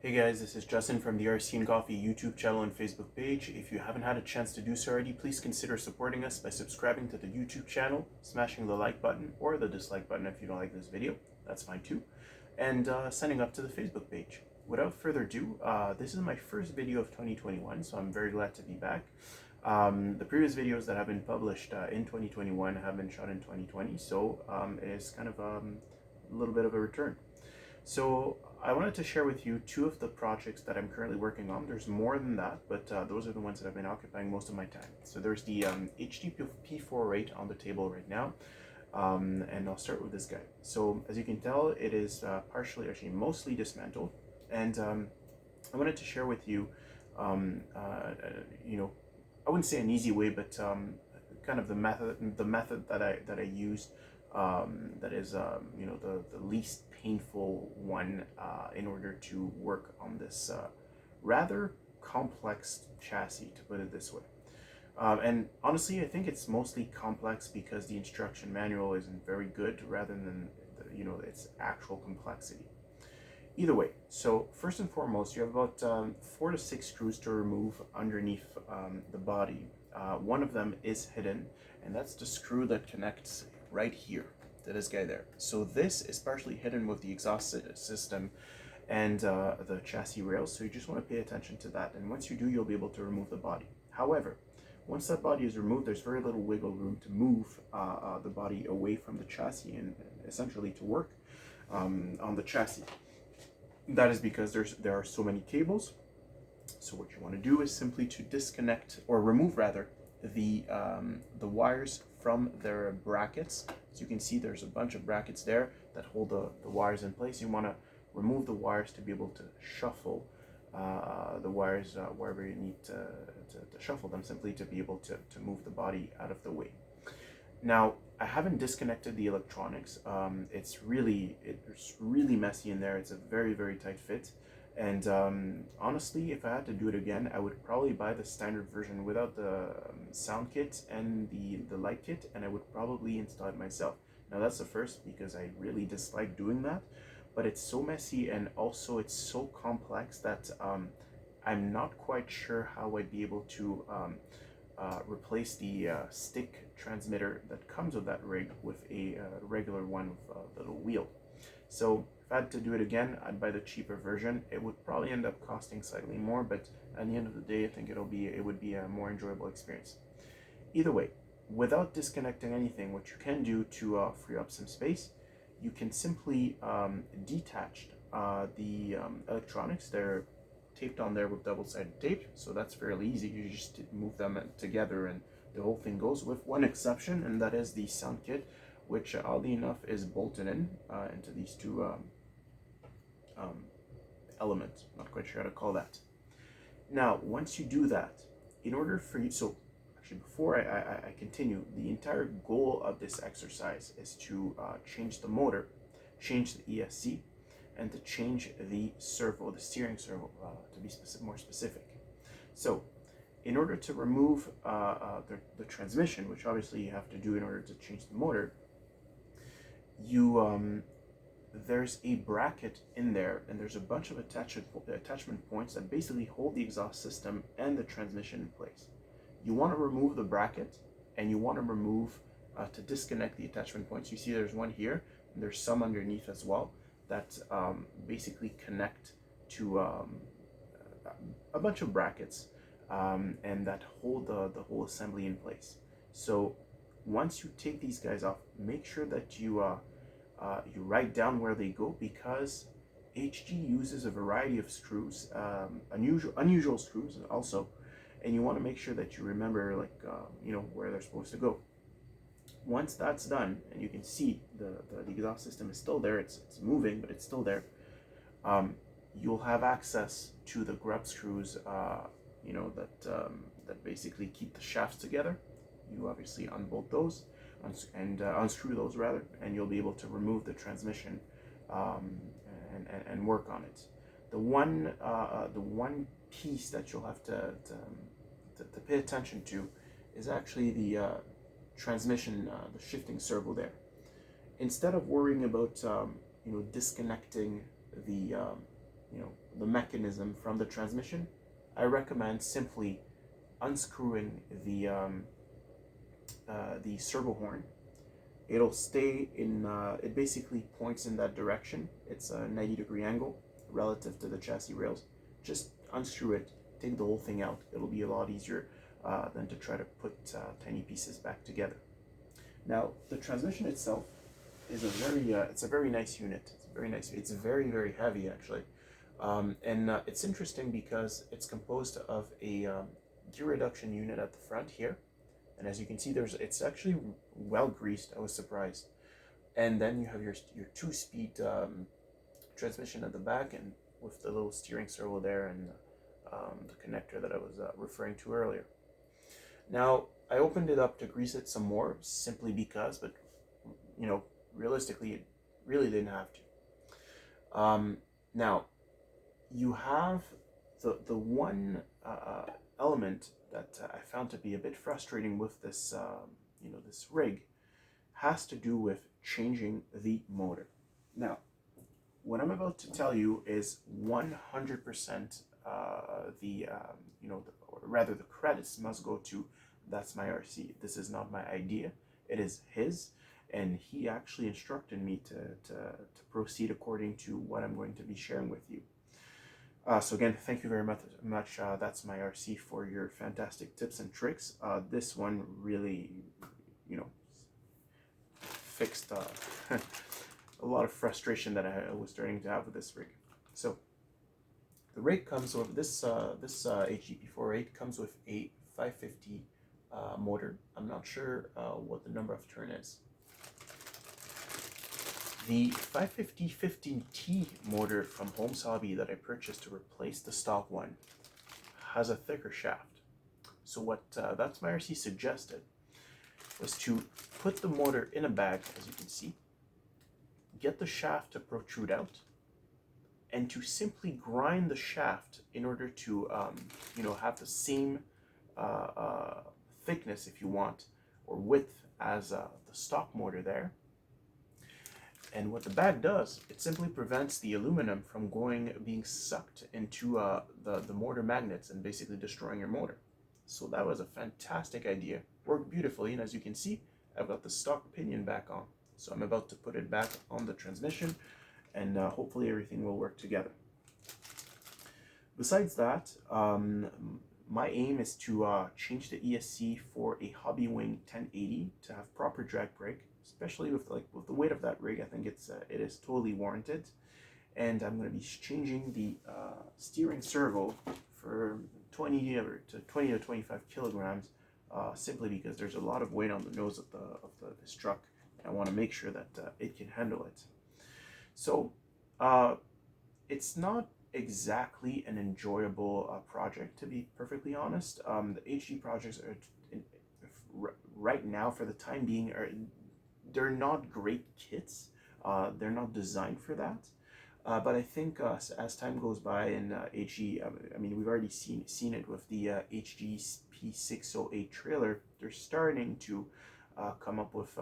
Hey guys, this is Justin from the RC and Coffee YouTube channel and Facebook page. If you haven't had a chance to do so already, please consider supporting us by subscribing to the YouTube channel, smashing the like button or the dislike button if you don't like this video. That's fine too. And signing up to the Facebook page. Without further ado, this is my first video of 2021, so I'm very glad to be back. The previous videos that have been published in 2021 have been shot in 2020, so it's kind of a little bit of a return. So I wanted to share with you two of the projects that I'm currently working on. There's more than that, but those are the ones that have been occupying most of my time. So there's the HD P4 on the table right now, and I'll start with this guy. So as you can tell, it is actually mostly dismantled, and I wanted to share with you, I wouldn't say an easy way, but kind of the method that I used, that is the least painful one in order to work on this rather complex chassis, to put it this way. And honestly, I think it's mostly complex because the instruction manual isn't very good, rather than its actual complexity. Either way, so first and foremost, you have about 4 to 6 screws to remove underneath the body. One of them is hidden, and that's the screw that connects right here to this guy there. So this is partially hidden with the exhaust system and the chassis rails, so you just want to pay attention to that, and once you do, you'll be able to remove the body. However, once that body is removed, there's very little wiggle room to move the body away from the chassis and essentially to work on the chassis. That is because there are so many cables. So what you want to do is simply to disconnect, or remove rather, the wires from their brackets. As you can see, there's a bunch of brackets there that hold the wires in place. You want to remove the wires to be able to shuffle the wires wherever you need to shuffle them, simply to be able to move the body out of the way. Now, I haven't disconnected the electronics. It's really messy in there. It's a very, very tight fit. And honestly, if I had to do it again, I would probably buy the standard version without the sound kit and the light kit, and I would probably install it myself. Now that's the first, because I really dislike doing that, but it's so messy, and also it's so complex that I'm not quite sure how I'd be able to replace the stick transmitter that comes with that rig with a regular one with a little wheel. So if I had to do it again, I'd buy the cheaper version. It would probably end up costing slightly more, but at the end of the day, I think it would be a more enjoyable experience. Either way, without disconnecting anything, what you can do to free up some space, you can simply detach the electronics. They're taped on there with double-sided tape, so that's fairly easy. You just move them together and the whole thing goes, with one exception, and that is the sound kit, which oddly enough is bolted in into these two elements. Not quite sure how to call that. Now, once you do that, in order for you, so actually before I continue, the entire goal of this exercise is to change the motor, change the ESC, and to change the servo, the steering servo, to be more specific. So in order to remove the transmission, which obviously you have to do in order to change the motor, there's a bracket in there, and there's a bunch of attachment points that basically hold the exhaust system and the transmission in place. You want to remove the bracket, and you want to remove to disconnect the attachment points. You see there's one here, and there's some underneath as well that basically connect to a bunch of brackets and that hold the whole assembly in place. So once you take these guys off, make sure that you write down where they go, because HG uses a variety of screws, unusual screws also, and you want to make sure that you remember, like where they're supposed to go. Once that's done, and you can see the exhaust system is still there, it's moving, but it's still there, you'll have access to the grub screws that basically keep the shafts together. You obviously unbolt those and unscrew those rather, and you'll be able to remove the transmission and work on it. The one piece that you'll have to pay attention to is actually the transmission, the shifting servo there. Instead of worrying about disconnecting the the mechanism from the transmission, I recommend simply unscrewing the servo horn. It'll stay in, it basically points in that direction. It's a 90-degree angle relative to the chassis rails. Just unscrew it, take the whole thing out. It'll be a lot easier than to try to put tiny pieces back together. Now, the transmission itself is it's a very nice unit. It's very nice. It's very, very heavy actually. And it's interesting because it's composed of a gear reduction unit at the front here. And as you can see, it's actually well greased. I was surprised. And then you have your 2-speed transmission at the back, and with the little steering servo there, and the connector that I was referring to earlier. Now, I opened it up to grease it some more, simply because, but realistically, it really didn't have to. Now, you have the one element that I found to be a bit frustrating with this, this rig, has to do with changing the motor. Now, what I'm about to tell you is 100% or rather the credits must go to That's My RC. This is not my idea. It is his, and he actually instructed me to proceed according to what I'm going to be sharing with you. So again, thank you very much. That's My RC for your fantastic tips and tricks. This one really, fixed a lot of frustration that I was starting to have with this rig. So the rig comes with this HGP48 comes with a 550 motor. I'm not sure what the number of turn is. The 550 15T motor from Holmes Hobby that I purchased to replace the stock one has a thicker shaft. So what That's My RC suggested was to put the motor in a bag, as you can see, get the shaft to protrude out, and to simply grind the shaft in order to have the same thickness, if you want, or width as the stock motor there. And what the bag does, it simply prevents the aluminum from being sucked into the motor magnets and basically destroying your motor. So that was a fantastic idea. Worked beautifully, and as you can see, I've got the stock pinion back on. So I'm about to put it back on the transmission, and hopefully everything will work together. Besides that, my aim is to change the ESC for a Hobbywing 1080 to have proper drag brake, especially with the weight of that rig. I think it is totally warranted. And I'm going to be changing the steering servo for 20 to 25 kilograms, simply because there's a lot of weight on the nose of this truck. I want to make sure that it can handle it. So it's not exactly an enjoyable project, to be perfectly honest. The HG projects are right now, for the time being, they're not great kits. They're not designed for that. But I think as time goes by, and HG, we've already seen it with the HG P608 trailer. They're starting to come up with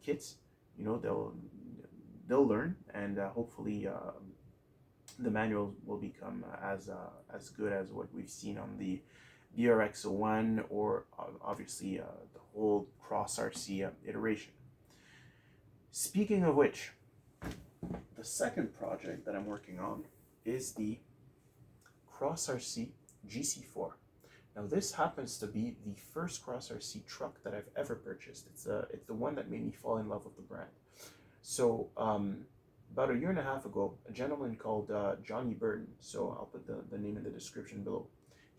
kits. They'll learn, and hopefully the manual will become as good as what we've seen on the BRX01, or obviously the whole Cross RC iteration. Speaking of which, the second project that I'm working on is the Cross RC GC4. Now this happens to be the first Cross RC truck that I've ever purchased. It's the one that made me fall in love with the brand. So about a year and a half ago, a gentleman called Johnny Burton, so I'll put the name in the description below.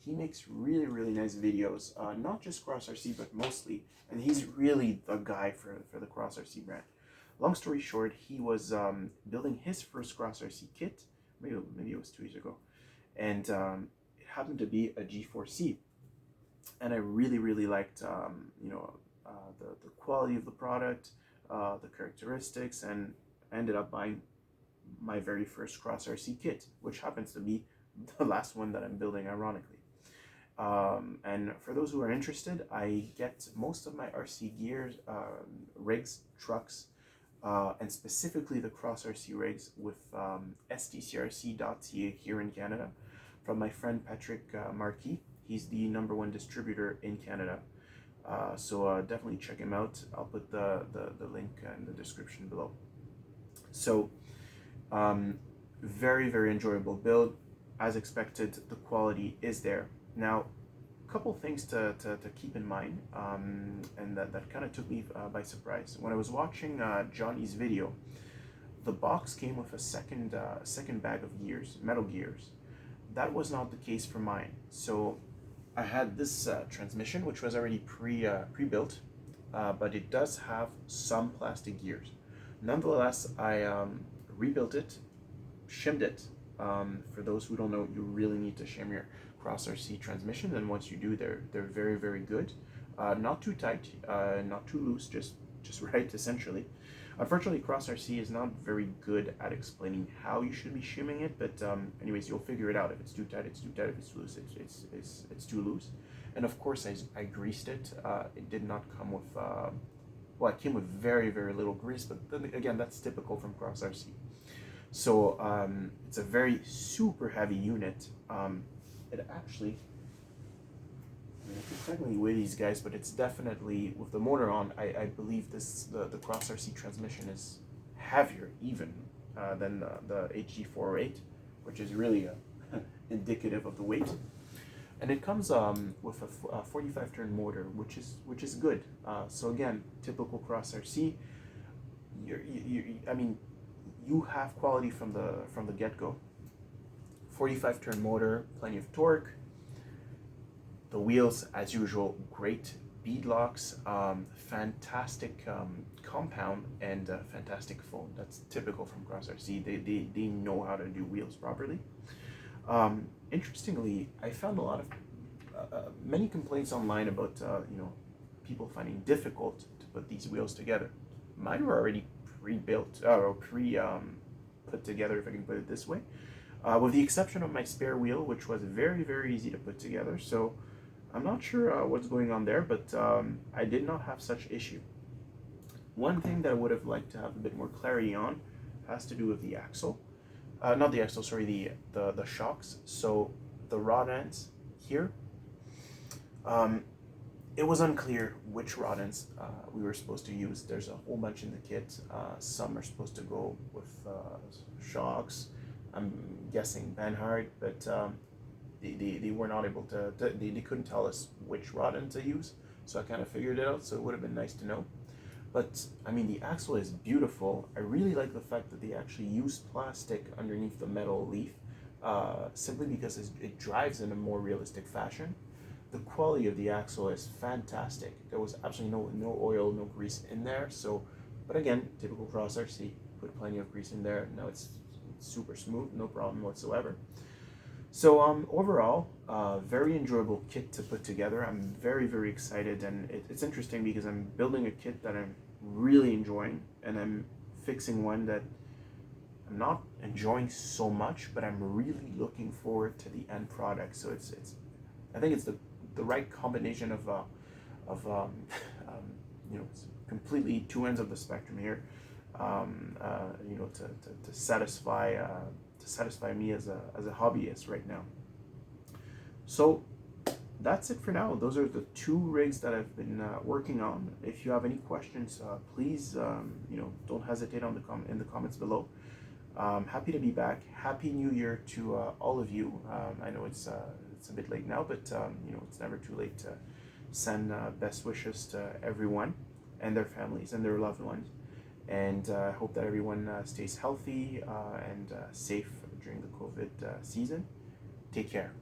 He makes really, really nice videos, not just Cross RC, but mostly, and he's really the guy for the Cross RC brand. Long story short, he was building his first Cross RC kit, maybe it was 2 years ago, and it happened to be a G4C, and I really, really liked the quality of the product, the characteristics, and I ended up buying my very first Cross RC kit, which happens to be the last one that I'm building, ironically. And for those who are interested, I get most of my RC gears, rigs, trucks, and specifically the Cross RC rigs with stcrc.ca here in Canada from my friend Patrick Marquis. He's the #1 distributor in Canada. So definitely check him out. I'll put the link in the description below. So very, very enjoyable build. As expected, the quality is there. Now, a couple things to keep in mind, and that kind of took me by surprise. When I was watching Johnny's video, the box came with a second bag of gears, metal gears. That was not the case for mine. So I had this transmission, which was already pre-built, but it does have some plastic gears. Nonetheless, I rebuilt it, shimmed it. For those who don't know, you really need to shim your Cross RC transmission, and once you do, they're very, very good. Not too tight, not too loose, just right, essentially. Unfortunately, Cross RC is not very good at explaining how you should be shimming it, but anyways, you'll figure it out. If it's too tight, it's too tight. If it's too loose, it's too loose. And of course, I greased it. It did not come with, well, it came with very, very little grease, but then again, that's typical from Cross RC. So it's a very super heavy unit. It actually, I mean, I could technically weigh these guys, but it's definitely, with the motor on, I believe the Cross RC transmission is heavier even than the HG408, which is really indicative of the weight. And it comes with a 45 turn motor, which is good. So again, typical Cross RC. I mean, you have quality from the get-go. 45 turn motor, plenty of torque. The wheels, as usual, great bead locks, fantastic compound, and fantastic foam. That's typical from Cross RC. They know how to do wheels properly. Interestingly, I found a lot of many complaints online about people finding difficult to put these wheels together. Mine were already pre-built or put together, if I can put it this way, with the exception of my spare wheel, which was very, very easy to put together. So I'm not sure what's going on there, but I did not have such issue. One thing that I would have liked to have a bit more clarity on has to do with the axle. Not the axle, sorry, the shocks. So the rod ends here. It was unclear which rod ends we were supposed to use. There's a whole bunch in the kit. Some are supposed to go with shocks. I'm guessing Benhart, but they were not able to, they couldn't tell us which rod end to use. So I kind of figured it out, so it would have been nice to know. But I mean, the axle is beautiful. I really like the fact that they actually used plastic underneath the metal leaf, simply because it drives in a more realistic fashion. The quality of the axle is fantastic. There was absolutely no oil, no grease in there. So, but again, typical Cross RC, put plenty of grease in there. Now it's super smooth, no problem whatsoever. So overall, very enjoyable kit to put together. I'm very, very excited, and it's interesting because I'm building a kit that I'm really enjoying, and I'm fixing one that I'm not enjoying so much, but I'm really looking forward to the end product. So it's I think it's the right combination of it's completely two ends of the spectrum here. To satisfy me as a hobbyist right now. So that's it for now. Those are the two rigs that I've been working on. If you have any questions, please don't hesitate in the comments below. Happy to be back. Happy New Year to all of you. I know it's a bit late now, but it's never too late to send best wishes to everyone and their families and their loved ones. And I hope that everyone stays healthy and safe during the COVID season. Take care.